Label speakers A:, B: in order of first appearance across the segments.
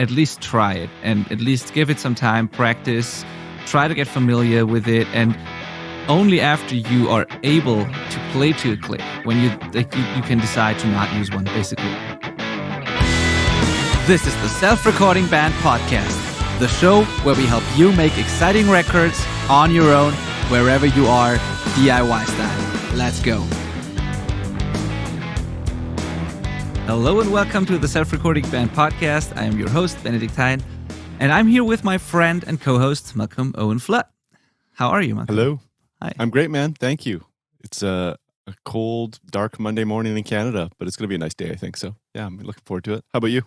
A: at least try it and at least give it some time, practice, try to get familiar with it, and only after you are able to play to a click, when you can decide to not use one, basically. This is the Self-Recording Band Podcast, the show where we help you make exciting records on your own, wherever you are, DIY style. Let's go. Hello and welcome to the Self-Recording Band Podcast. I am your host, Benedict Hein, and I'm here with my friend and co-host, Malcolm Owen Flood. How are you, Malcolm?
B: Hello.
A: Hi.
B: I'm great, man. Thank you. It's a cold, dark Monday morning in Canada, but it's going to be a nice day, I think. So, yeah, I'm looking forward to it. How about you?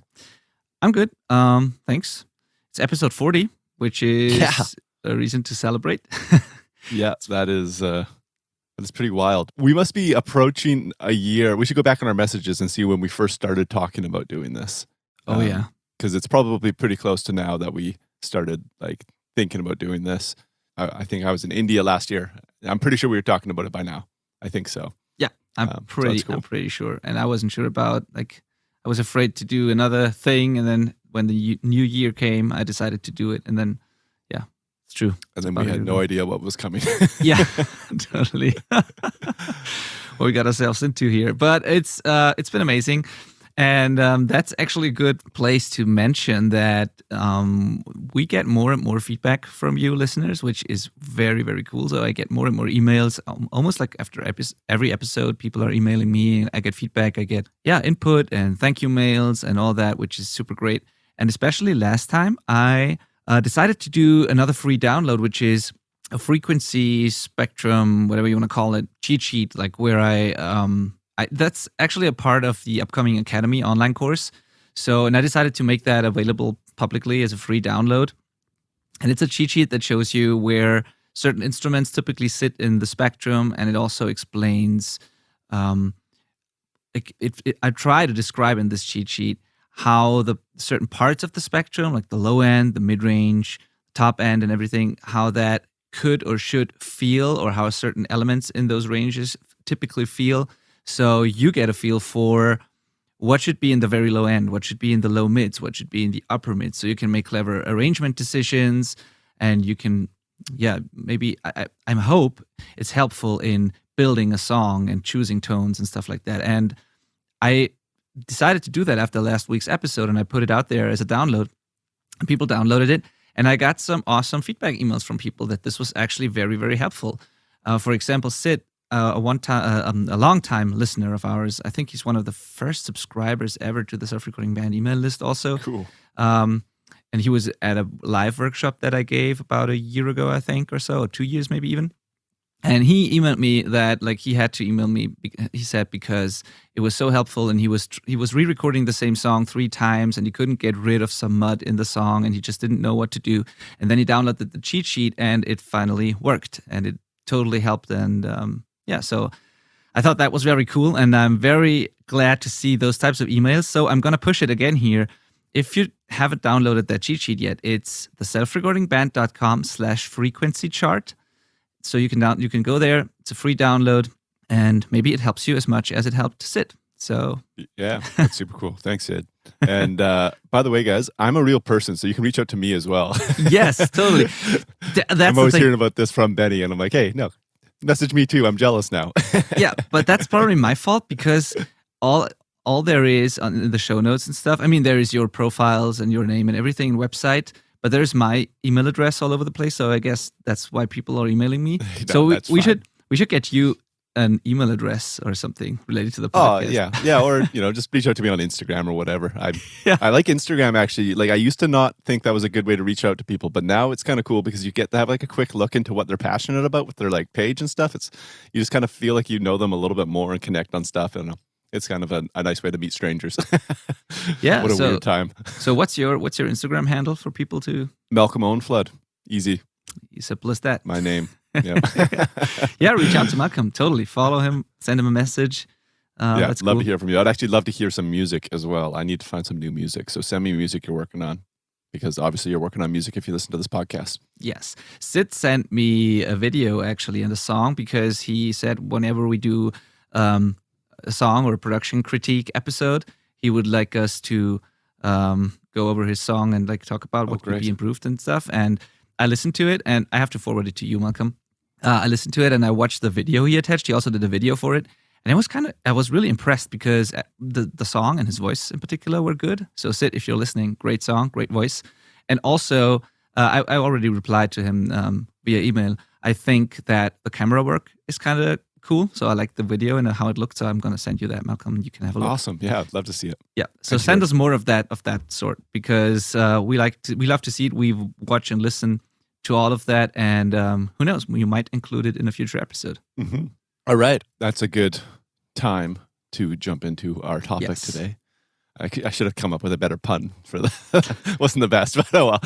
A: I'm good. Thanks. It's episode 40, which is a reason to celebrate.
B: Yeah, that is pretty wild. We must be approaching a year. We should go back on our messages and see when we first started talking about doing this.
A: Oh, yeah.
B: Because it's probably pretty close to now that we started thinking about doing this. I think I was in India last year. I'm pretty sure we were talking about it by now. I think so.
A: Yeah, I'm pretty sure. And I wasn't sure about, I was afraid to do another thing. And then when the new year came, I decided to do it. And then, yeah, it's true.
B: And then we had no idea what was coming.
A: Yeah, totally. What we got ourselves into here. But it's been amazing. And that's actually a good place to mention that we get more and more feedback from you listeners, which is very, very cool. So I get more and more emails, almost like after every episode, people are emailing me. I get feedback, I get input and thank you mails and all that, which is super great. And especially last time, I decided to do another free download, which is a frequency spectrum, whatever you want to call it, cheat sheet, where that's actually a part of the upcoming Academy online course. And I decided to make that available publicly as a free download. And it's a cheat sheet that shows you where certain instruments typically sit in the spectrum. And it also explains, I try to describe in this cheat sheet how the certain parts of the spectrum, like the low end, the mid-range, top end, and everything, how that could or should feel, or how certain elements in those ranges typically feel. So you get a feel for what should be in the very low end, what should be in the low mids, what should be in the upper mids. So you can make clever arrangement decisions, and you can, maybe I hope it's helpful in building a song and choosing tones and stuff like that. And I decided to do that after last week's episode, and I put it out there as a download, and people downloaded it. And I got some awesome feedback emails from people that this was actually very, very helpful. For example, Sid, a long-time listener of ours. I think he's one of the first subscribers ever to the Self-Recording Band email list also.
B: Cool.
A: And he was at a live workshop that I gave about a year ago, I think, or so, or 2 years maybe even. And he emailed me that he had to email me, he said, because it was so helpful, and he was re-recording the same song 3 times, and he couldn't get rid of some mud in the song, and he just didn't know what to do. And then he downloaded the cheat sheet, and it finally worked, and it totally helped. And so I thought that was very cool, and I'm very glad to see those types of emails. So I'm going to push it again here. If you haven't downloaded that cheat sheet yet, it's the selfrecordingband.com/frequency chart. So you can go there. It's a free download, and maybe it helps you as much as it helped Sid. So
B: yeah, that's super cool. Thanks, Sid. And by the way, guys, I'm a real person, so you can reach out to me as well.
A: Yes, totally.
B: I'm always hearing about this from Benny, and I'm like, hey, no. Message me too. I'm jealous now.
A: Yeah, but that's probably my fault, because all there is in the show notes and stuff, I mean, there is your profiles and your name and everything, website, but there's my email address all over the place. So I guess that's why people are emailing me. So we should get you an email address or something related to the podcast.
B: Oh, yeah. Or, just reach out to me on Instagram or whatever. I like Instagram, actually. I used to not think that was a good way to reach out to people, but now it's kind of cool because you get to have a quick look into what they're passionate about with their page and stuff. You just kind of feel like you know them a little bit more and connect on stuff. I don't know. It's kind of a nice way to meet strangers.
A: Yeah.
B: What a weird time.
A: So what's your Instagram handle for people to?
B: Malcolm Owen Flood. Easy.
A: Simple as that.
B: My name. Yeah.
A: Yeah, reach out to Malcolm. Totally. Follow him. Send him a message.
B: I'd love to hear from you. I'd actually love to hear some music as well. I need to find some new music. So send me music you're working on, because obviously you're working on music if you listen to this podcast.
A: Yes. Sid sent me a video actually and a song, because he said whenever we do a song or a production critique episode, he would like us to go over his song and like talk about what could be improved and stuff. And I listened to it, and I have to forward it to you, Malcolm. I listened to it and I watched the video he attached. He also did a video for it. And I was really impressed because the song and his voice in particular were good. So Sid, if you're listening, great song, great voice. And also, I already replied to him via email. I think that the camera work is kind of cool. So I like the video and how it looked. So I'm going to send you that, Malcolm. You can have a look.
B: Awesome. Yeah, I'd love to see it.
A: Yeah. So send us more of that sort, because we love to see it. We watch and listen to all of that. And who knows, you might include it in a future episode.
B: Mm-hmm. All right. That's a good time to jump into our topic today. I should have come up with a better pun for the wasn't the best, but oh well.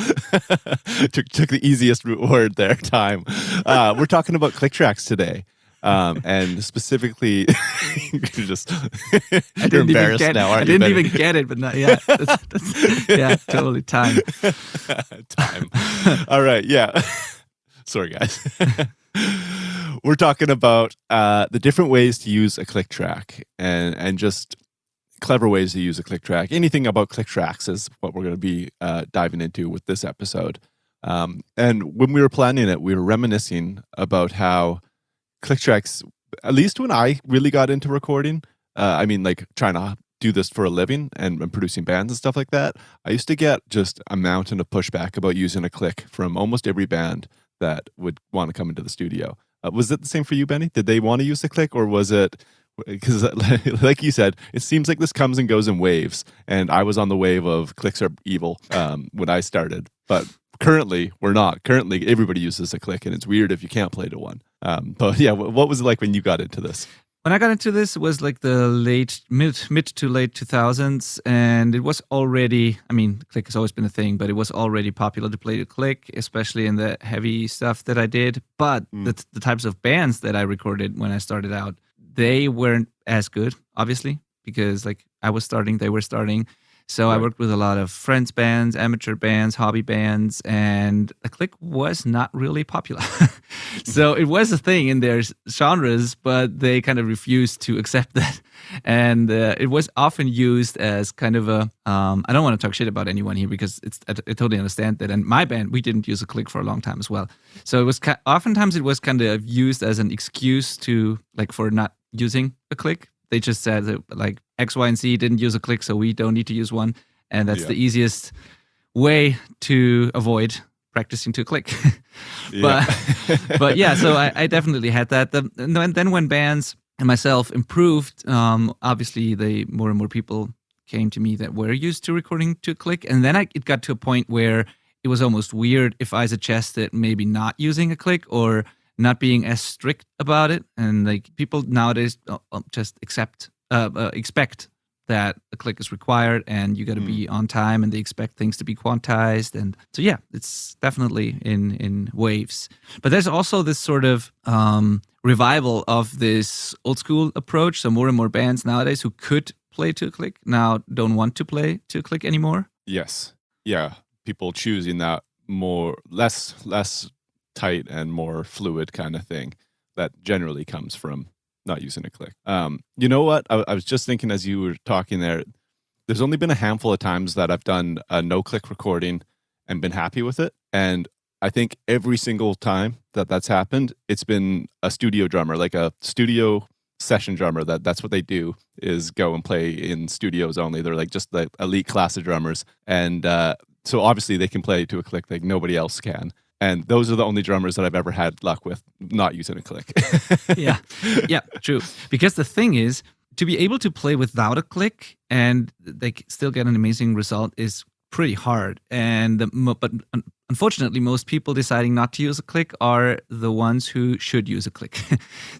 B: took the easiest word there, time. We're talking about click tracks today. And specifically, you're embarrassed now, aren't you?
A: I didn't even get it, but not, yeah, totally time.
B: Time. All right, yeah. Sorry, guys. We're talking about the different ways to use a click track and just clever ways to use a click track. Anything about click tracks is what we're going to be diving into with this episode. And when we were planning it, we were reminiscing about how click tracks, at least when I really got into recording, I mean, like trying to do this for a living and producing bands and stuff like that, I used to get just a mountain of pushback about using a click from almost every band that would want to come into the studio. Was it the same for you, Benny? Did they want to use the click, or was it, because like you said, it seems like this comes and goes in waves, and I was on the wave of clicks are evil when I started, but currently we're not. Currently everybody uses a click, and it's weird if you can't play to one. But yeah, what was it like when you got into this?
A: When I got into this, it was like the mid to late 2000s, and it was already, I mean, click has always been a thing, but it was already popular to play the click, especially in the heavy stuff that I did. But the types of bands that I recorded when I started out, they weren't as good, obviously, because like I was starting, they were starting. So I worked with a lot of friends bands, amateur bands, hobby bands, and the click was not really popular. So it was a thing in their genres, but they kind of refused to accept that. And it was often used as kind of a, I don't want to talk shit about anyone here because I totally understand that. And my band, we didn't use a click for a long time as well. So it was oftentimes it was kind of used as an excuse to like for not using a click. They just said that, like X, Y, and Z didn't use a click, so we don't need to use one. And that's the easiest way to avoid practicing to click. But yeah, so I definitely had that. And then when bands and myself improved, obviously more and more people came to me that were used to recording to click. And then it got to a point where it was almost weird if I suggested maybe not using a click or not being as strict about it. And like people nowadays just expect that a click is required and you got to be on time, and they expect things to be quantized. And so, yeah, it's definitely in waves. But there's also this sort of revival of this old school approach. So more and more bands nowadays who could play to a click now don't want to play to a click anymore.
B: Yes. Yeah. People choosing that less tight and more fluid kind of thing that generally comes from not using a click. You know what? I was just thinking as you were talking there's only been a handful of times that I've done a no-click recording and been happy with it. And I think every single time that's happened, it's been a studio drummer, like a studio session drummer. That's what they do, is go and play in studios only. They're like just the elite class of drummers. And so obviously they can play to a click like nobody else can. And those are the only drummers that I've ever had luck with not using a click.
A: Yeah, true. Because the thing is, to be able to play without a click and they still get an amazing result is pretty hard. But unfortunately, most people deciding not to use a click are the ones who should use a click.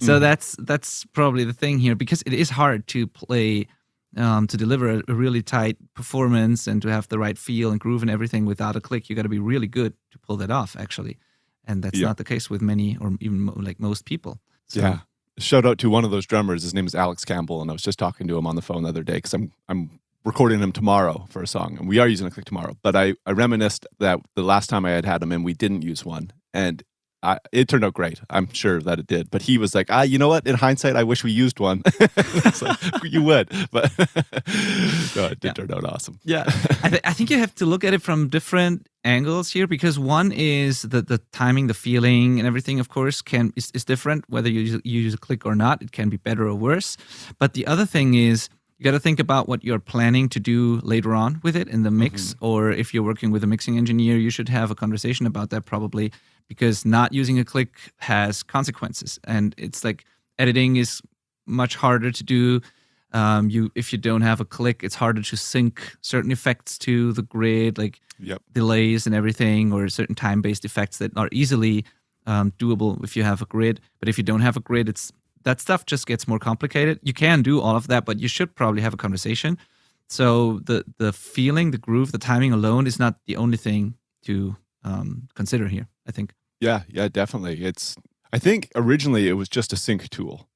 A: So that's probably the thing here, because it is hard to play, to deliver a really tight performance and to have the right feel and groove and everything without a click. You got to be really good to pull that off, actually. And that's not the case with many or even like most people. So.
B: Yeah. Shout out to one of those drummers. His name is Alex Campbell, and I was just talking to him on the phone the other day because I'm recording him tomorrow for a song, and we are using a click tomorrow. But I reminisced that the last time I had him and we didn't use one, and it turned out great. I'm sure that it did. But he was like, you know what? In hindsight, I wish we used one. It's like, you would, but no, it did turn out awesome.
A: Yeah, I think you have to look at it from different angles here, because one is the timing, the feeling, and everything. Of course, is different whether you use a click or not. It can be better or worse. But the other thing is, you got to think about what you're planning to do later on with it in the mix, or if you're working with a mixing engineer, you should have a conversation about that probably, because not using a click has consequences, and it's like editing is much harder to do. If you don't have a click, it's harder to sync certain effects to the grid, like delays and everything, or certain time-based effects that are easily doable if you have a grid. But if you don't have a grid, that stuff just gets more complicated. You can do all of that, but you should probably have a conversation. So the feeling, the groove, the timing alone is not the only thing to consider here, I think.
B: Yeah, definitely. I think originally it was just a sync tool,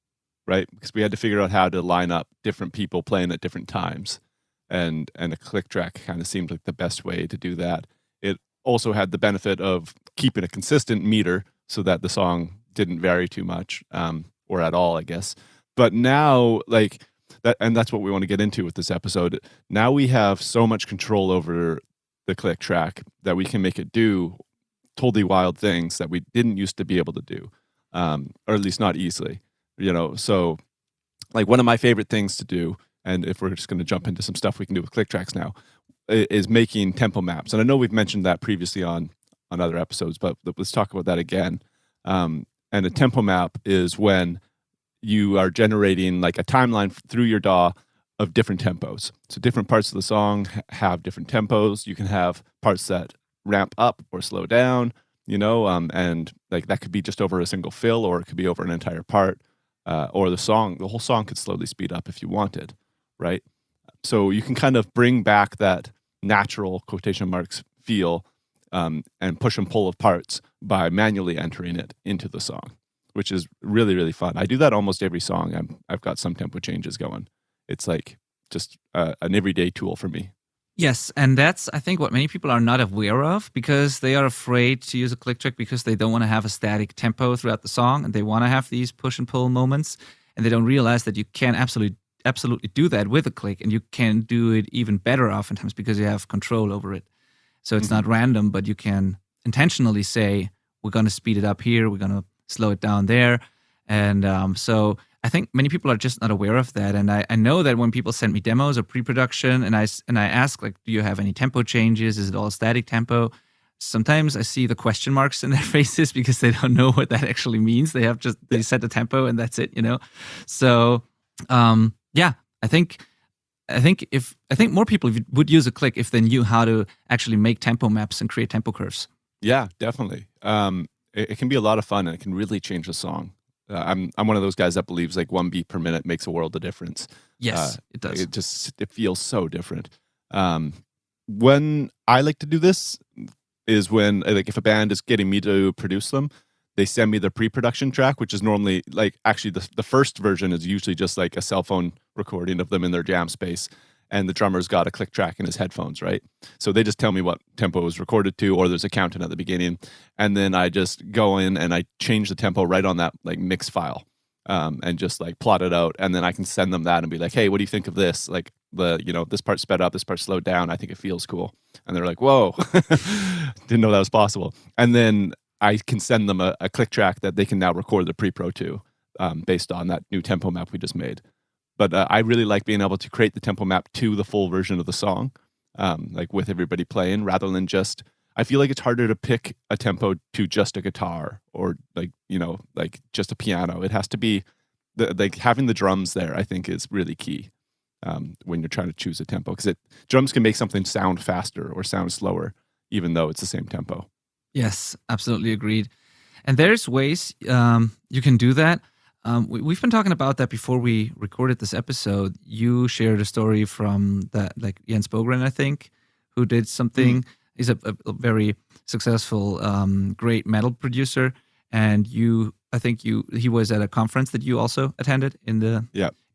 B: right? Because we had to figure out how to line up different people playing at different times. And a click track kind of seemed like the best way to do that. It also had the benefit of keeping a consistent meter so that the song didn't vary too much, or at all, I guess. But now, like that, and that's what we want to get into with this episode. Now we have so much control over the click track that we can make it do totally wild things that we didn't used to be able to do, or at least not easily. So like one of my favorite things to do, and if we're just going to jump into some stuff we can do with click tracks now, is making tempo maps. And I know we've mentioned that previously on other episodes, but let's talk about that again. And a tempo map is when you are generating like a timeline through your DAW of different tempos. So different parts of the song have different tempos. You can have parts that ramp up or slow down, and like that could be just over a single fill, or it could be over an entire part, or the whole song could slowly speed up if you wanted, right? So you can kind of bring back that natural quotation marks feel, and push and pull of parts by manually entering it into the song, which is really, really fun. I do that almost every song. I've got some tempo changes going. It's like just an everyday tool for me.
A: Yes, and that's, I think, what many people are not aware of, because they are afraid to use a click track because they don't want to have a static tempo throughout the song, and they want to have these push and pull moments, and they don't realize that you can absolutely do that with a click, and you can do it even better oftentimes because you have control over it. So it's not random, but you can intentionally say, we're going to speed it up here, we're going to slow it down there. And so I think many people are just not aware of that. And I know that when people send me demos or pre-production, and I ask, like, do you have any tempo changes? Is it all static tempo? Sometimes I see the question marks in their faces because they don't know what that actually means. They set the tempo and that's it, So I think more people would use a click if they knew how to actually make tempo maps and create tempo curves.
B: Yeah, definitely. It can be a lot of fun, and it can really change a song. I'm one of those guys that believes like 1 beat per minute makes a world of difference.
A: Yes, it does.
B: It feels so different. When I like to do this is when, like, if a band is getting me to produce them, they send me the pre-production track, which is normally like, actually the first version is usually just like a cell phone recording of them in their jam space, and the drummer's got a click track in his headphones, right? So they just tell me what tempo was recorded to, or there's a countdown at the beginning, and then I just go in and I change the tempo right on that like mix file, and just like plot it out, and then I can send them that and be like, hey, what do you think of this? Like this part sped up, this part slowed down. I think it feels cool, and they're like, whoa, didn't know that was possible. And then I can send them a click track that they can now record the pre-pro to, based on that new tempo map we just made. But I really like being able to create the tempo map to the full version of the song, like with everybody playing, rather than just, I feel like it's harder to pick a tempo to just a guitar or like just a piano. It has to be like having the drums there, I think, is really key, when you're trying to choose a tempo, because drums can make something sound faster or sound slower, even though it's the same tempo.
A: Yes, absolutely agreed. And there's ways you can do that. We've been talking about that before we recorded this episode. You shared a story from that, like Jens Bogren, I think, who did something. He's a very successful, great metal producer, and he was at a conference that you also attended in Las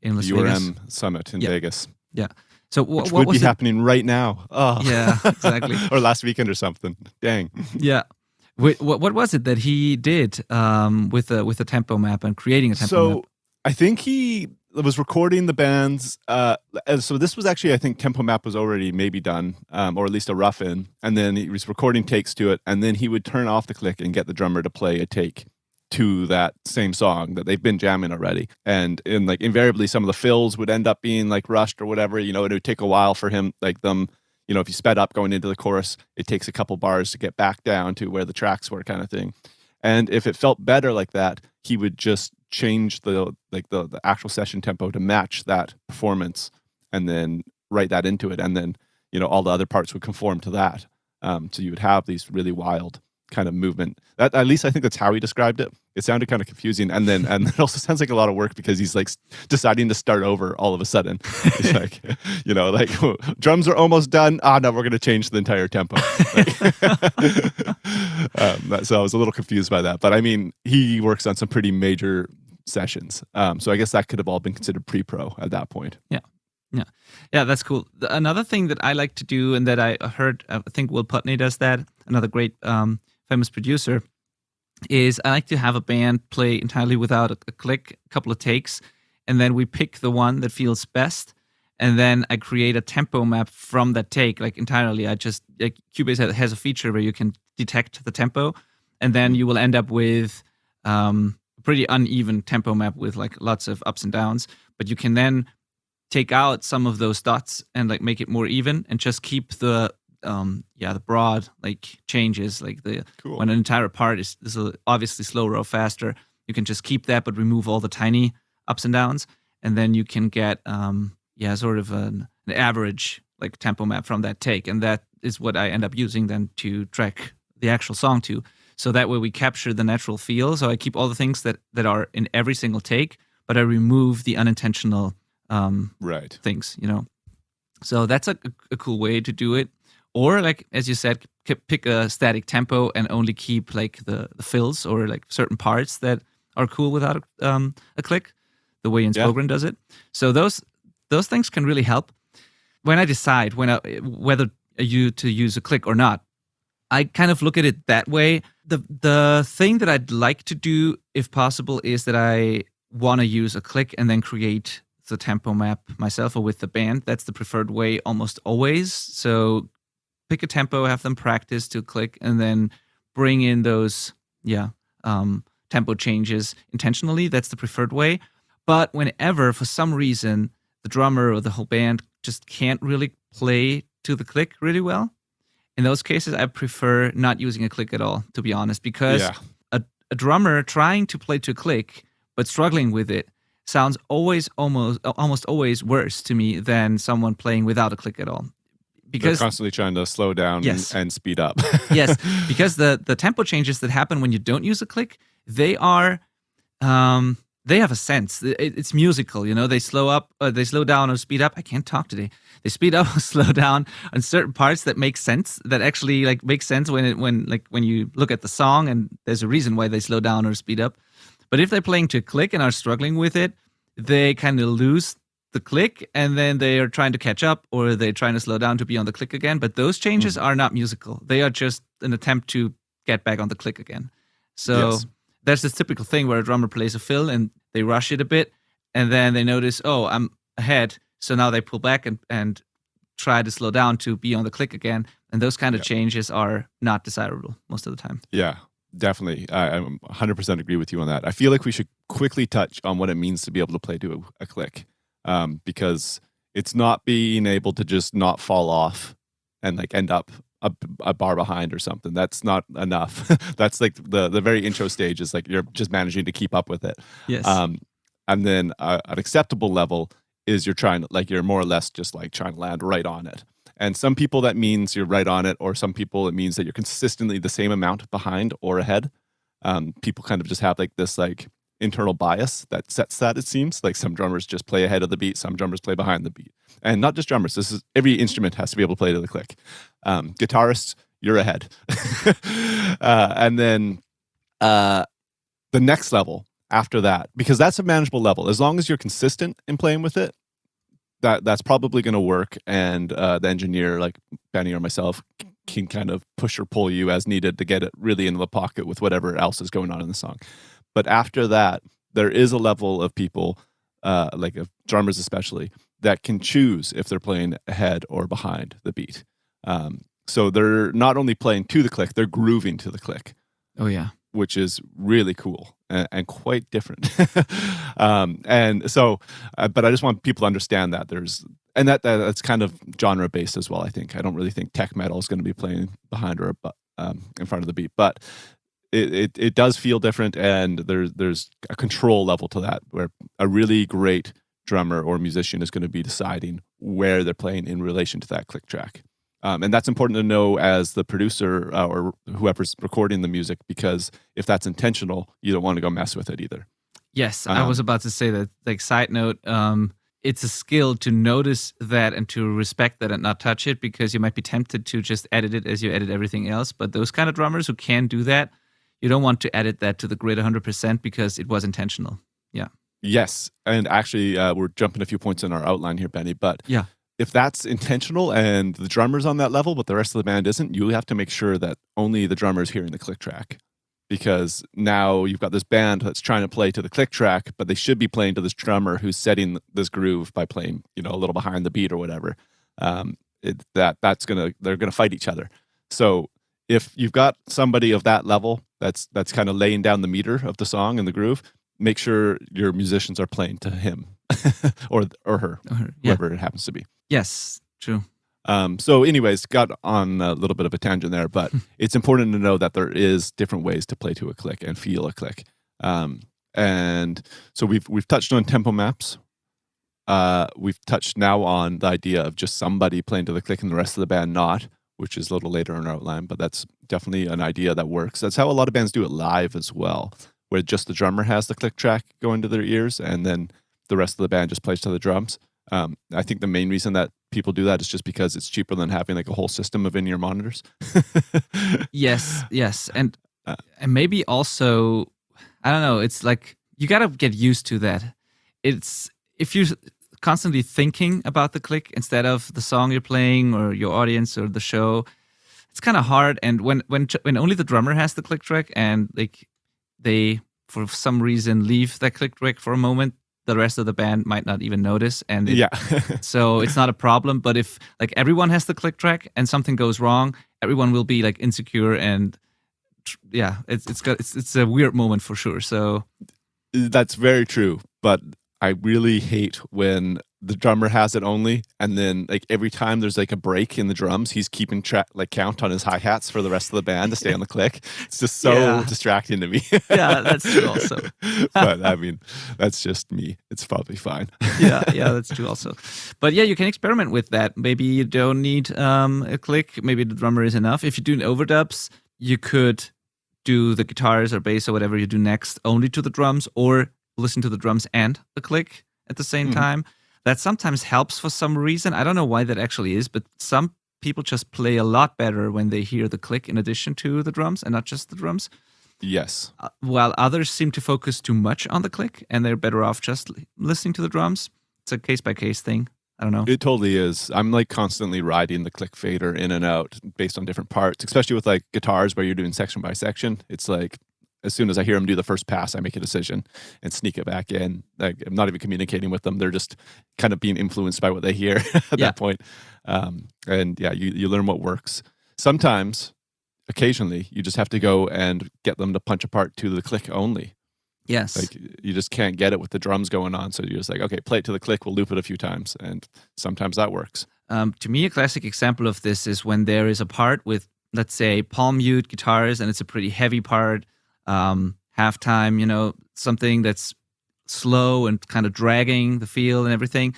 A: Vegas.
B: URM Summit in Vegas.
A: Yeah. So
B: which would be happening right now. Oh.
A: Yeah, exactly.
B: Or last weekend or something. Dang.
A: Yeah. What was it that he did with the tempo map and creating a tempo map?
B: I think he was recording the bands. So this was actually, I think tempo map was already maybe done, or at least a rough in. And then he was recording takes to it. And then he would turn off the click and get the drummer to play a take to that same song that they've been jamming already. And in like invariably some of the fills would end up being like rushed or whatever, it would take a while for him, like them, if you sped up going into the chorus, it takes a couple bars to get back down to where the tracks were kind of thing. And if it felt better like that, he would just change the actual session tempo to match that performance and then write that into it. And then, all the other parts would conform to that. So you would have these really wild kind of movement. That, at least I think that's how he described it. It sounded kind of confusing. And it also sounds like a lot of work because he's like deciding to start over all of a sudden. He's like, drums are almost done. No, we're going to change the entire tempo. So I was a little confused by that. But I mean, he works on some pretty major sessions. So I guess that could have all been considered pre-pro at that point.
A: Yeah, that's cool. Another thing that I like to do, and that I heard, I think Will Putney does that, another great famous producer, is I like to have a band play entirely without a click, a couple of takes, and then we pick the one that feels best, and then I create a tempo map from that take, like entirely. Cubase has a feature where you can detect the tempo, and then you will end up with a pretty uneven tempo map with like lots of ups and downs, but you can then take out some of those dots and like make it more even and just keep the broad like changes, like
B: cool.
A: When an entire part is obviously slower or faster, you can just keep that but remove all the tiny ups and downs, and then you can get sort of an average like tempo map from that take, and that is what I end up using then to track the actual song to. So that way we capture the natural feel. So I keep all the things that are in every single take, but I remove the unintentional things, So that's a cool way to do it. Or like, as you said, pick a static tempo and only keep like the fills or like certain parts that are cool without a click, the way Inspogren does it. So those things can really help. When I decide whether to use a click or not, I kind of look at it that way. The thing that I'd like to do, if possible, is that I want to use a click and then create the tempo map myself or with the band. That's the preferred way almost always. So pick a tempo, have them practice to click, and then bring in those tempo changes intentionally. That's the preferred way. But whenever, for some reason, the drummer or the whole band just can't really play to the click really well, in those cases, I prefer not using a click at all, to be honest, because a drummer trying to play to a click but struggling with it sounds almost always worse to me than someone playing without a click at all. Because
B: they're constantly trying to slow down and speed up.
A: Yes, because the tempo changes that happen when you don't use a click, they are they have a sense. It's musical, They slow up, they slow down or speed up. I can't talk today. They speed up or slow down on certain parts that make sense. That actually like make sense when you look at the song, and there's a reason why they slow down or speed up. But if they're playing to a click and are struggling with it, they kind of lose the click, and then they are trying to catch up, or they're trying to slow down to be on the click again. But those changes are not musical. They are just an attempt to get back on the click again. So there's this typical thing where a drummer plays a fill and they rush it a bit, and then they notice, oh, I'm ahead. So now they pull back and try to slow down to be on the click again. And those kind of changes are not desirable most of the time.
B: Yeah, definitely. I 100% agree with you on that. I feel like we should quickly touch on what it means to be able to play to a click. Because it's not being able to just not fall off and like end up a bar behind or something. That's not enough. That's like the very intro stage is like you're just managing to keep up with it.
A: Yes.
B: And then an acceptable level is you're more or less just like trying to land right on it. And some people that means you're right on it, or some people it means that you're consistently the same amount behind or ahead. People kind of just have like this like internal bias that sets that, it seems. Like some drummers just play ahead of the beat, some drummers play behind the beat. And not just drummers, this is every instrument has to be able to play to the click. Guitarists, you're ahead. And then the next level after that, because that's a manageable level, as long as you're consistent in playing with it, that's probably going to work. And the engineer, like Benny or myself, can kind of push or pull you as needed to get it really into the pocket with whatever else is going on in the song. But after that, there is a level of people, like of drummers especially, that can choose if they're playing ahead or behind the beat. So they're not only playing to the click, they're grooving to the click.
A: Oh, yeah.
B: Which is really cool and quite different. And so, but I just want people to understand that that's kind of genre based as well. I think I don't really think tech metal is going to be playing behind or in front of the beat, but it does feel different, and there's a control level to that where a really great drummer or musician is going to be deciding where they're playing in relation to that click track. And that's important to know as the producer or whoever's recording the music, because if that's intentional, you don't want to go mess with it either.
A: Yes, I was about to say that. Like, side note, it's a skill to notice that and to respect that and not touch it, because you might be tempted to just edit it as you edit everything else. But those kind of drummers who can do that, you don't want to edit that to the grid 100% because it was intentional. Yeah.
B: Yes, and actually, we're jumping a few points in our outline here, Benny. But
A: yeah,
B: if that's intentional and the drummer's on that level, but the rest of the band isn't, you have to make sure that only the drummer is hearing the click track. Because now you've got this band that's trying to play to the click track, but they should be playing to this drummer who's setting this groove by playing, a little behind the beat or whatever. They're gonna fight each other. So if you've got somebody of that level that's kind of laying down the meter of the song and the groove, make sure your musicians are playing to him or her, whoever it happens to be.
A: Yes, true.
B: So anyways, got on a little bit of a tangent there, but it's important to know that there is different ways to play to a click and feel a click. And so we've touched on tempo maps. We've touched now on the idea of just somebody playing to the click and the rest of the band not, which is a little later in our outline, but that's definitely an idea that works. That's how a lot of bands do it live as well, where just the drummer has the click track going to their ears and then the rest of the band just plays to the drums. I think the main reason that people do that is just because it's cheaper than having like a whole system of in-ear monitors.
A: Yes. And maybe also, I don't know, it's like you got to get used to that. It's if you're constantly thinking about the click instead of the song you're playing or your audience or the show, it's kind of hard. And when only the drummer has the click track and like they for some reason leave that click track for a moment, the rest of the band might not even notice, and so it's not a problem. But if like everyone has the click track and something goes wrong, everyone will be like insecure, and it's a weird moment for sure. So
B: that's very true, but I really hate when the drummer has it only, and then like every time there's like a break in the drums, he's keeping count on his hi-hats for the rest of the band to stay on the click. It's just so distracting to me.
A: Yeah, that's true also.
B: But I mean, that's just me. It's probably fine.
A: yeah, that's true also. But yeah, you can experiment with that. Maybe you don't need a click. Maybe the drummer is enough. If you're doing overdubs, you could do the guitars or bass or whatever you do next only to the drums, or listen to the drums and the click at the same time. That sometimes helps for some reason. I don't know why that actually is, but some people just play a lot better when they hear the click in addition to the drums and not just the drums.
B: Yes.
A: While others seem to focus too much on the click and they're better off just listening to the drums. It's a case-by-case thing. I don't know.
B: It totally is. I'm like constantly riding the click fader in and out based on different parts, especially with like guitars where you're doing section by section. It's like as soon as I hear them do the first pass, I make a decision and sneak it back in. Like, I'm not even communicating with them. They're just kind of being influenced by what they hear at that point. And yeah, you learn what works. Sometimes, occasionally, you just have to go and get them to punch apart to the click only.
A: Yes.
B: Like you just can't get it with the drums going on. So you're just like, okay, play it to the click. We'll loop it a few times. And sometimes that works.
A: To me, a classic example of this is when there is a part with, let's say, palm mute guitars, and it's a pretty heavy part. Halftime, something that's slow and kind of dragging the feel and everything.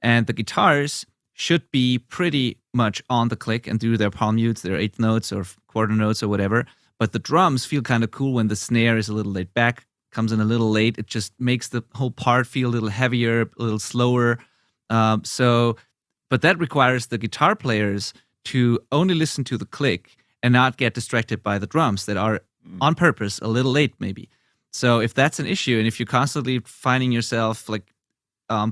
A: And the guitars should be pretty much on the click and do their palm mutes, their eighth notes or quarter notes or whatever. But the drums feel kind of cool when the snare is a little laid back, comes in a little late. It just makes the whole part feel a little heavier, a little slower. But that requires the guitar players to only listen to the click and not get distracted by the drums that are on purpose a little late maybe. So if that's an issue, and if you're constantly finding yourself like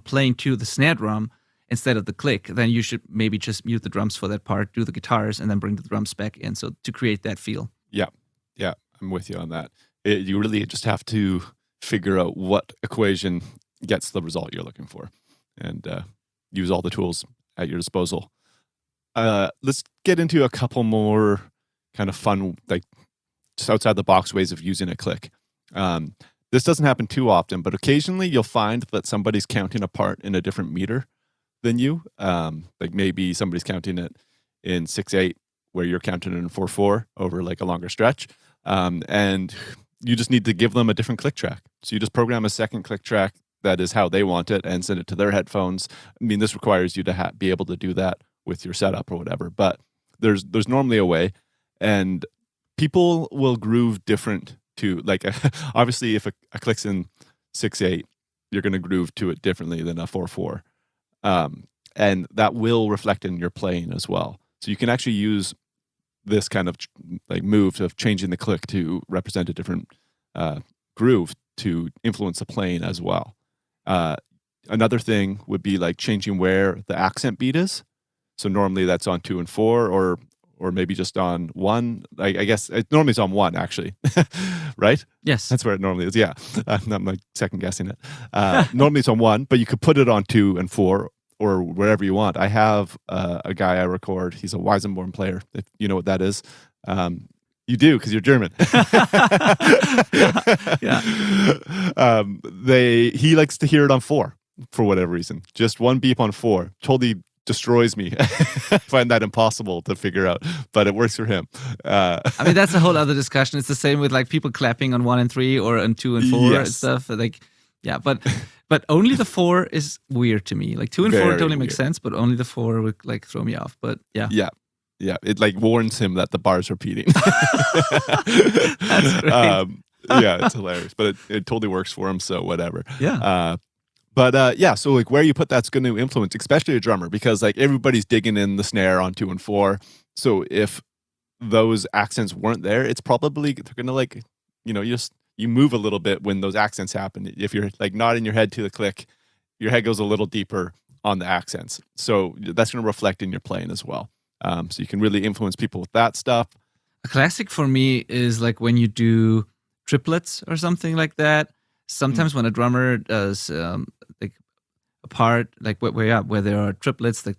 A: playing to the snare drum instead of the click, then you should maybe just mute the drums for that part, do the guitars, and then bring the drums back in. So to create that feel.
B: Yeah, I'm with you on that. You really just have to figure out what equation gets the result you're looking for, and use all the tools at your disposal. Let's get into a couple more kind of fun, like just outside the box ways of using a click. This doesn't happen too often, but occasionally you'll find that somebody's counting a part in a different meter than you. Like maybe somebody's counting it in 6/8, where you're counting it in 4/4 over like a longer stretch. And you just need to give them a different click track. So you just program a second click track that is how they want it and send it to their headphones. I mean, this requires you to be able to do that with your setup or whatever, but there's normally a way, and people will groove different too. Like obviously if a click's in 6/8, you're going to groove to it differently than a 4/4. And that will reflect in your playing as well. So you can actually use this kind of like move of changing the click to represent a different groove to influence the playing as well. Another thing would be like changing where the accent beat is. So normally that's on 2 and 4, or maybe just on 1. I guess it normally is on 1 actually, right?
A: Yes,
B: that's where it normally is. Yeah, I'm like second guessing it. Normally it's on 1, but you could put it on 2 and 4 or wherever you want. I have a guy I record. He's a Weizenborn player. If you know what that is. You do, because you're German.
A: yeah.
B: He likes to hear it on 4 for whatever reason. Just one beep on 4 totally destroys me. I find that impossible to figure out, but it works for him.
A: I mean, that's a whole other discussion. It's the same with like people clapping on 1 and 3 or on 2 and 4 and stuff. Like, yeah, but only the 4 is weird to me. Like 2 and 4 totally makes sense, but only the 4 would like throw me off. But yeah.
B: Yeah, it like warns him that the bar's repeating.
A: That's great.
B: Yeah, it's hilarious, but it totally works for him, so whatever.
A: Yeah.
B: Yeah, so like where you put that's going to influence, especially a drummer, because like everybody's digging in the snare on 2 and 4. So if those accents weren't there, it's probably they're going to like, you move a little bit when those accents happen. If you're like nodding your head to the click, your head goes a little deeper on the accents. So that's going to reflect in your playing as well. So you can really influence people with that stuff.
A: A classic for me is like when you do triplets or something like that. Sometimes when a drummer does like a part like where there are triplets, like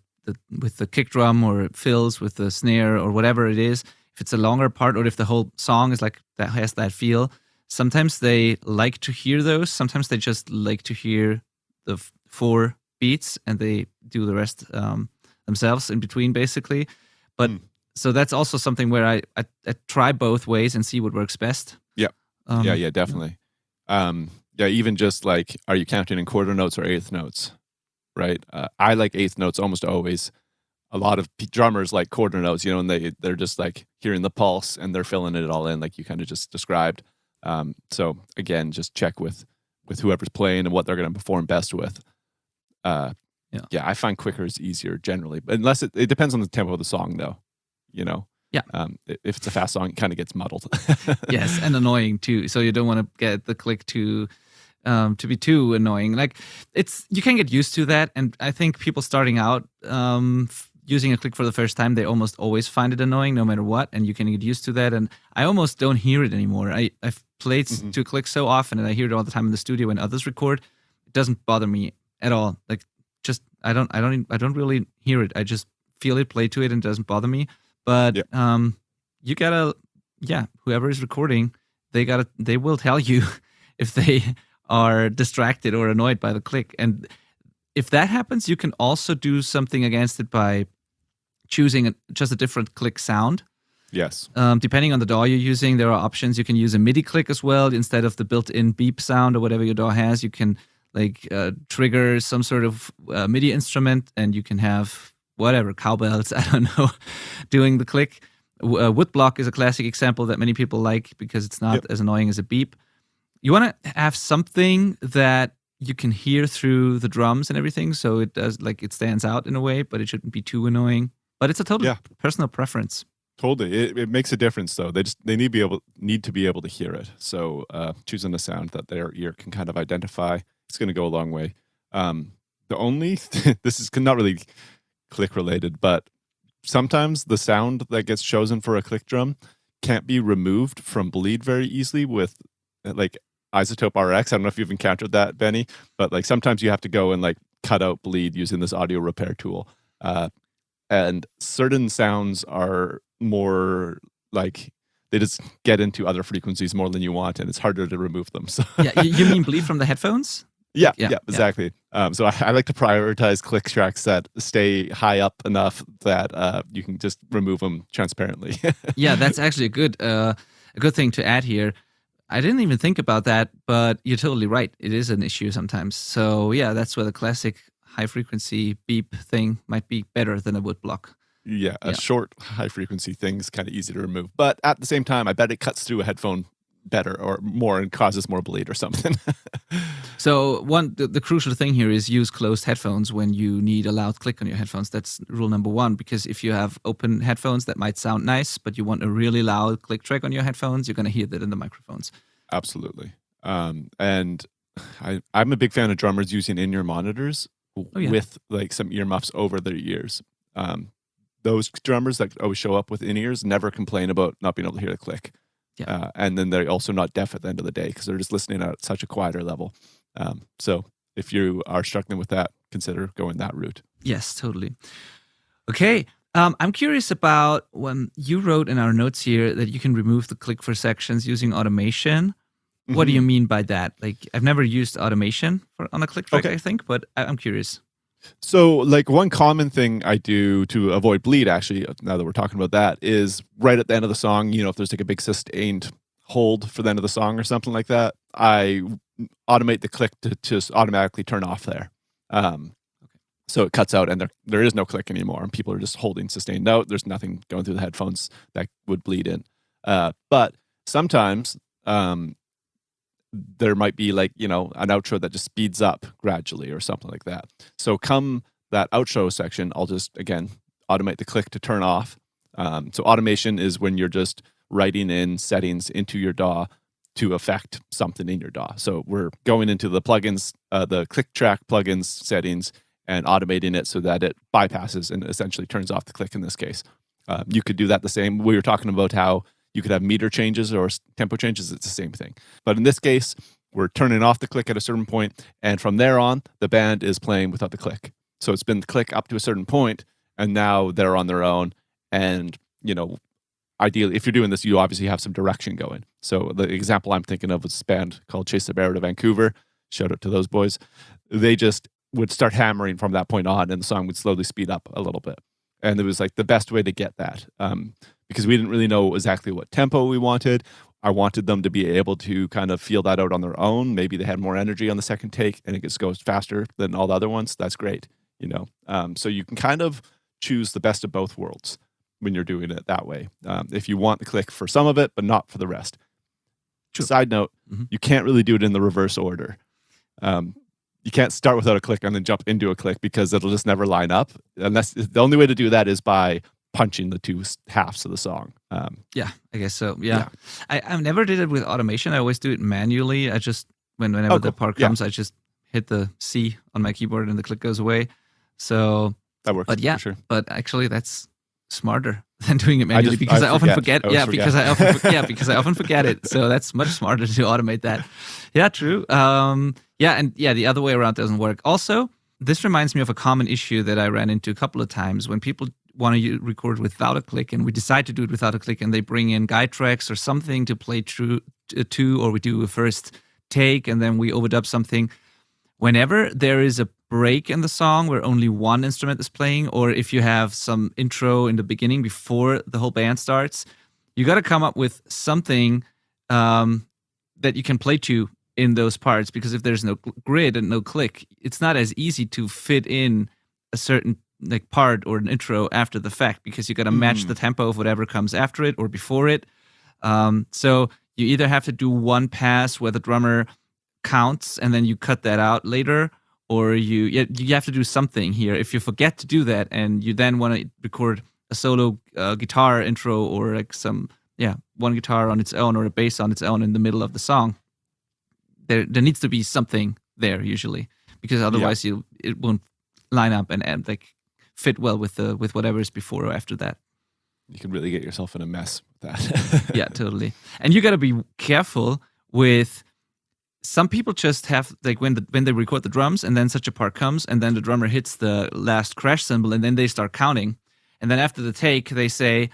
A: with the kick drum or fills with the snare or whatever it is, if it's a longer part or if the whole song is like that has that feel, sometimes they like to hear those. Sometimes they just like to hear the 4 beats and they do the rest themselves in between, basically. But so that's also something where I try both ways and see what works best.
B: Yeah. Yeah, definitely. Yeah, even just like, are you counting in quarter notes or eighth notes? Right. I like eighth notes almost always. A lot of drummers like quarter notes, and they're just like hearing the pulse and they're filling it all in, like you kind of just described. So again, just check with whoever's playing and what they're going to perform best with. Yeah, I find quicker is easier generally, but unless it depends on the tempo of the song, though.
A: Yeah.
B: If it's a fast song, it kind of gets muddled.
A: Yes, and annoying too. So you don't want to get the click to be too annoying. Like you can get used to that, and I think people starting out using a click for the first time, they almost always find it annoying, no matter what, and you can get used to that. And I almost don't hear it anymore. I've played to click so often, and I hear it all the time in the studio when others record. It doesn't bother me at all. Like just I don't really hear it. I just feel it, play to it, and it doesn't bother me. But you gotta, whoever is recording, they will tell you if they are distracted or annoyed by the click. And if that happens, you can also do something against it by choosing just a different click sound.
B: Yes.
A: Depending on the DAW you're using, there are options. You can use a MIDI click as well instead of the built-in beep sound or whatever your DAW has. You can trigger some sort of MIDI instrument, and you can have whatever, cowbells, I don't know, doing the click. Woodblock is a classic example that many people like because it's not as annoying as a beep. You want to have something that you can hear through the drums and everything, so it does it stands out in a way, but it shouldn't be too annoying. But it's a total personal preference.
B: Totally, it makes a difference though. They need to be able to hear it. So choosing a sound that their ear can kind of identify, it's going to go a long way. The only this is not really click related, but sometimes the sound that gets chosen for a click drum can't be removed from bleed very easily with like Isotope RX. I don't know if you've encountered that, Benny, but like sometimes you have to go and like cut out bleed using this audio repair tool. And certain sounds are more like they just get into other frequencies more than you want, and it's harder to remove them. So
A: yeah, you mean bleed from the headphones?
B: Yeah, exactly. So I like to prioritize click tracks that stay high up enough that you can just remove them transparently.
A: Yeah, that's actually a good thing to add here. I didn't even think about that, but you're totally right. It is an issue sometimes. So yeah, that's where the classic high frequency beep thing might be better than a wood block.
B: Yeah, a short high frequency thing is kind of easy to remove. But at the same time, I bet it cuts through a headphone better or more and causes more bleed or something.
A: So the crucial thing here is use closed headphones when you need a loud click on your headphones. That's rule number one, because if you have open headphones that might sound nice, but you want a really loud click track on your headphones, you're going to hear that in the microphones.
B: Absolutely. And I'm a big fan of drummers using in-ear monitors with like some earmuffs over their ears. Those drummers that always show up with in-ears never complain about not being able to hear the click. Yeah. And then they're also not deaf at the end of the day because they're just listening at such a quieter level. So if you are struggling with that, consider going that route.
A: Yes, totally. Okay. I'm curious about when you wrote in our notes here that you can remove the click for sections using automation. What do you mean by that? Like, I've never used automation on a click track, I think, but I'm curious.
B: So, like, one common thing I do to avoid bleed, actually, now that we're talking about that, is right at the end of the song, if there's like a big sustained hold for the end of the song or something like that, I automate the click to just automatically turn off there. So it cuts out and there is no click anymore, and people are just holding sustained note. There's nothing going through the headphones that would bleed in. But sometimes there might be like, an outro that just speeds up gradually or something like that. So come that outro section, I'll just, again, automate the click to turn off. So automation is when you're just writing in settings into your DAW to affect something in your DAW. So we're going into the plugins, the click track plugins settings and automating it so that it bypasses and essentially turns off the click in this case. You could do that the same. We were talking about how you could have meter changes or tempo changes. It's the same thing. But in this case, we're turning off the click at a certain point, and from there on, the band is playing without the click. So it's been the click up to a certain point, and now they're on their own. And, ideally, if you're doing this, you obviously have some direction going. So the example I'm thinking of was this band called Chase the Bear to Vancouver. Shout out to those boys. They just would start hammering from that point on, and the song would slowly speed up a little bit. And it was like the best way to get that. Because we didn't really know exactly what tempo we wanted. I wanted them to be able to kind of feel that out on their own. Maybe they had more energy on the second take and it just goes faster than all the other ones. That's great, So you can kind of choose the best of both worlds when you're doing it that way. If you want the click for some of it, but not for the rest. True. Side note, you can't really do it in the reverse order. You can't start without a click and then jump into a click because it'll just never line up. Unless the only way to do that is by punching the two halves of the song.
A: Yeah, I guess so. Yeah. I never did it with automation. I always do it manually. I just, whenever the part comes, I just hit the C on my keyboard and the click goes away. So
B: that works.
A: But
B: for sure.
A: But actually that's smarter than doing it manually because I often forget. Because I often forget it. So that's much smarter to automate that. Yeah, true. The other way around doesn't work. Also, this reminds me of a common issue that I ran into a couple of times when people want to record without a click and we decide to do it without a click and they bring in guide tracks or something to play to, or we do a first take and then we overdub something. Whenever there is a break in the song where only one instrument is playing, or if you have some intro in the beginning before the whole band starts, you got to come up with something that you can play to in those parts, because if there's no grid and no click, it's not as easy to fit in a certain part or an intro after the fact, because you got to match the tempo of whatever comes after it or before it. So you either have to do one pass where the drummer counts and then you cut that out later, or you have to do something here. If you forget to do that and you then want to record a solo guitar intro or like one guitar on its own or a bass on its own in the middle of the song, there needs to be something there usually. because otherwise it won't line up and like fit well with whatever is before or after that.
B: You can really get yourself in a mess with that.
A: Yeah, totally. And you got to be careful with. Some people just have like when they record the drums and then such a part comes and then the drummer hits the last crash cymbal and then they start counting, and then after the take they say,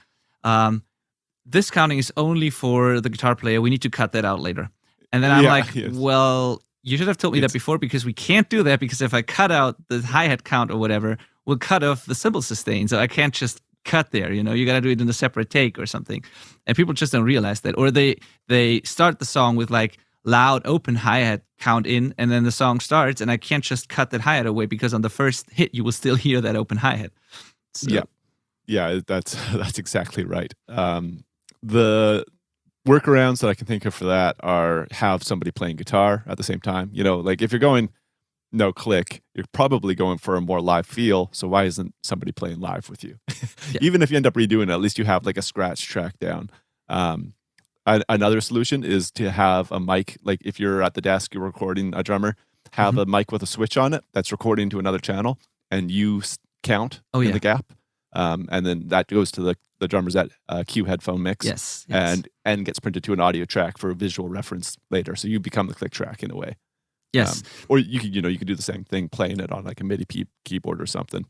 A: this counting is only for the guitar player. We need to cut that out later. And then I'm like, well, you should have told me that before, because we can't do that, because if I cut out the hi-hat count or whatever, we'll cut off the cymbal sustain. So I can't just cut there, you got to do it in a separate take or something. And people just don't realize that. Or they start the song with like loud open hi-hat count in, and then the song starts, and I can't just cut that hi-hat away, because on the first hit you will still hear that open hi-hat. So.
B: Yeah, that's exactly right. The workarounds that I can think of for that are have somebody playing guitar at the same time. Like if you're going no click, you're probably going for a more live feel. So why isn't somebody playing live with you? Yeah. Even if you end up redoing it, at least you have like a scratch track down. Another solution is to have a mic. Like if you're at the desk, you're recording a drummer, have a mic with a switch on it that's recording to another channel, and you count in the gap. And then that goes to the drummer's at Q headphone mix.
A: Yes.
B: And gets printed to an audio track for a visual reference later. So you become the click track in a way.
A: Yes.
B: Or you could do the same thing, playing it on like a MIDI keyboard or something,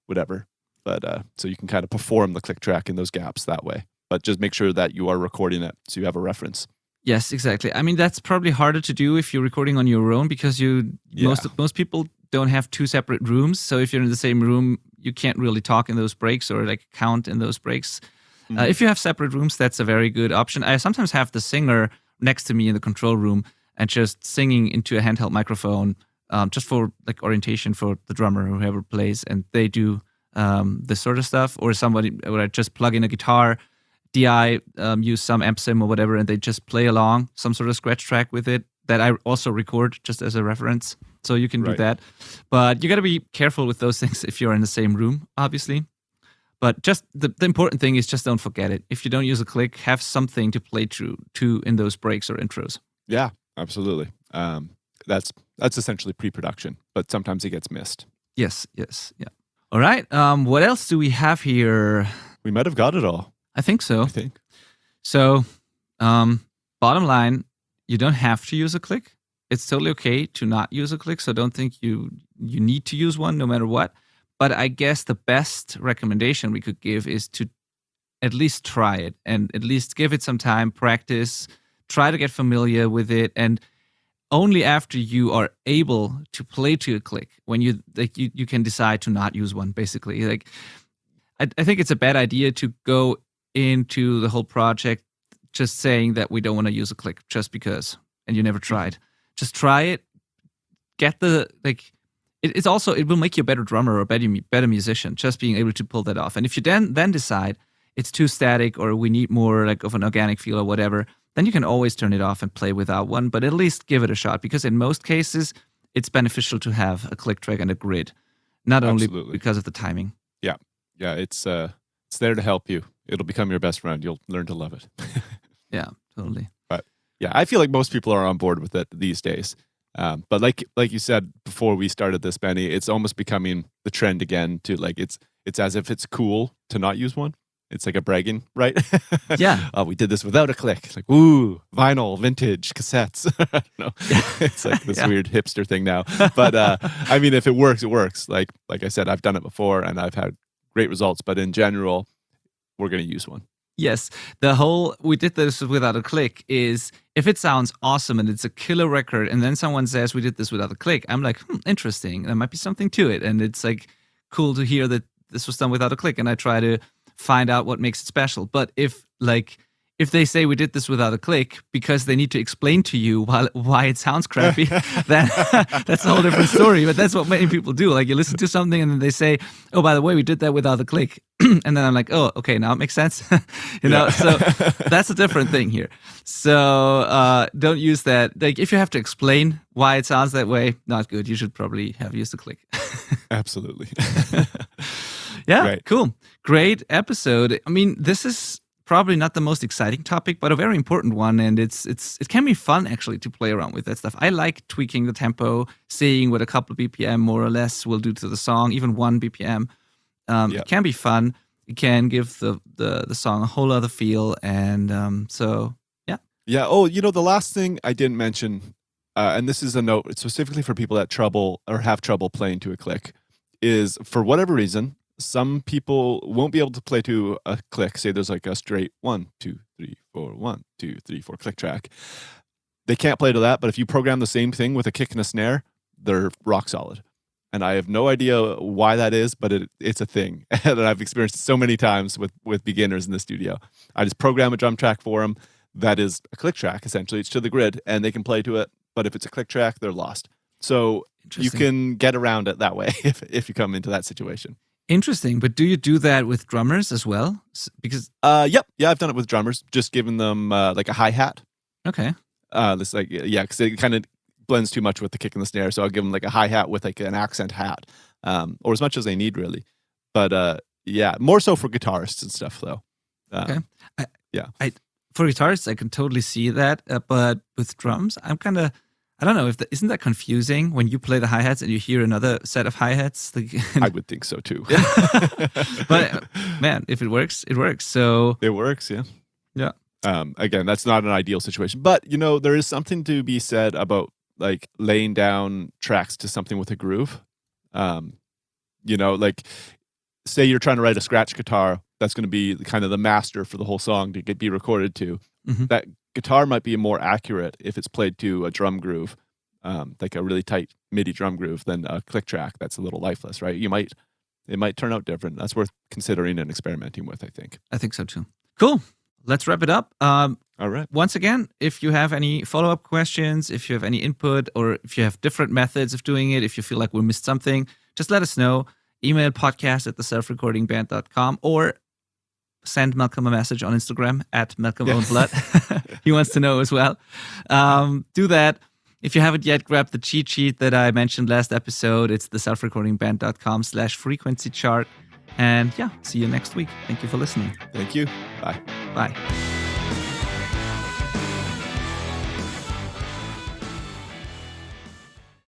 B: whatever. But so you can kind of perform the click track in those gaps that way. But just make sure that you are recording it so you have a reference.
A: Yes, exactly. I mean, that's probably harder to do if you're recording on your own, because most people don't have two separate rooms. So if you're in the same room, you can't really talk in those breaks or like count in those breaks. If you have separate rooms, that's a very good option. I sometimes have the singer next to me in the control room and just singing into a handheld microphone, just for like orientation for the drummer or whoever plays, and they do this sort of stuff. Or somebody where I just plug in a guitar, DI, use some amp sim or whatever, and they just play along some sort of scratch track with it that I also record just as a reference. So you can do that. But you got to be careful with those things if you're in the same room, obviously. But just the important thing is just don't forget it. If you don't use a click, have something to play to in those breaks or intros.
B: Yeah, absolutely. That's essentially pre-production, but sometimes it gets missed.
A: Yes, yeah. All right. What else do we have here?
B: We might have got it all.
A: I think so. So, bottom line, you don't have to use a click. It's totally okay to not use a click, so don't think you need to use one no matter what. But I guess the best recommendation we could give is to at least try it and at least give it some time, practice, try to get familiar with it, and only after you are able to play to a click, when you can decide to not use one, basically. Like, I think it's a bad idea to go into the whole project just saying that we don't want to use a click just because, and you never tried. Just try it. Get it's also, it will make you a better drummer or a better musician, just being able to pull that off. And if you then decide it's too static or we need more like of an organic feel or whatever, then you can always turn it off and play without one, but at least give it a shot, because in most cases it's beneficial to have a click track and a grid, not only because of the timing.
B: Yeah, it's there to help you. It'll become your best friend. You'll learn to love it.
A: Yeah, totally.
B: But yeah, I feel like most people are on board with it these days. But like you said before we started this, Benny, it's almost becoming the trend again to like it's as if it's cool to not use one. It's like a bragging, right?
A: Yeah.
B: Oh, we did this without a click. It's like, ooh, vinyl, vintage, cassettes. No, it's like this weird hipster thing now. But I mean, if it works, it works. Like I said, I've done it before and I've had great results. But in general, we're going to use one.
A: Yes. The whole, we did this without a click is, if it sounds awesome and it's a killer record, and then someone says we did this without a click, I'm like, interesting. There might be something to it. And it's like cool to hear that this was done without a click. And I try to find out what makes it special. But if they say we did this without a click because they need to explain to you why it sounds crappy, then that's a whole different story. But that's what many people do. Like, you listen to something and then they say, oh, by the way, we did that without a click. And then I'm like, oh, okay, now it makes sense. So that's a different thing here. So don't use that. Like, if you have to explain why it sounds that way, not good. You should probably have used a click.
B: Absolutely.
A: Yeah, cool. Great episode. I mean, this is probably not the most exciting topic, but a very important one, and it can be fun actually to play around with that stuff. I like tweaking the tempo, seeing what a couple of BPM more or less will do to the song, even 1 BPM. It can be fun. It can give the song a whole other feel, and so yeah.
B: Yeah. Oh, the last thing I didn't mention, and this is a note specifically for people that have trouble playing to a click, is for whatever reason, some people won't be able to play to a click. Say there's like a straight 1, 2, 3, 4, 1, 2, 3, 4 click track. They can't play to that, but if you program the same thing with a kick and a snare, they're rock solid. And I have no idea why that is, but it's a thing that I've experienced so many times with beginners in the studio. I just program a drum track for them that is a click track, essentially. It's to the grid, and they can play to it. But if it's a click track, they're lost. So you can get around it that way if you come into that situation.
A: Interesting. But do you do that with drummers as well? Because
B: yep. Yeah, I've done it with drummers. Just giving them like a hi-hat.
A: Okay.
B: Because it kind of blends too much with the kick and the snare. So I'll give them like a hi-hat with like an accent hat, or as much as they need, really. But more so for guitarists and stuff, though.
A: Okay.
B: Yeah.
A: For guitarists, I can totally see that. But with drums, I'm kind of, I don't know, isn't that confusing when you play the hi-hats and you hear another set of hi-hats?
B: I would think so too.
A: But man, if it works, it works. So
B: it works, yeah.
A: Yeah.
B: Again, that's not an ideal situation. But, there is something to be said about like laying down tracks to something with a groove. Like say you're trying to write a scratch guitar, that's going to be kind of the master for the whole song to be recorded to. Mm-hmm. That guitar might be more accurate if it's played to a drum groove, like a really tight MIDI drum groove, than a click track that's a little lifeless, right? It might turn out different. That's worth considering and experimenting with, I think.
A: I think so too. Cool. Let's wrap it up.
B: All right.
A: Once again, if you have any follow-up questions, if you have any input, or if you have different methods of doing it, if you feel like we missed something, just let us know. Email podcast@theselfrecordingband.com, or send Malcolm a message on Instagram @MalcolmOwnBlood. He wants to know as well. Do that. If you haven't yet grabbed the cheat sheet that I mentioned last episode, it's theselfrecordingband.com/frequency chart. And yeah, see you next week. Thank you for listening.
B: Thank you. Bye.
A: Bye.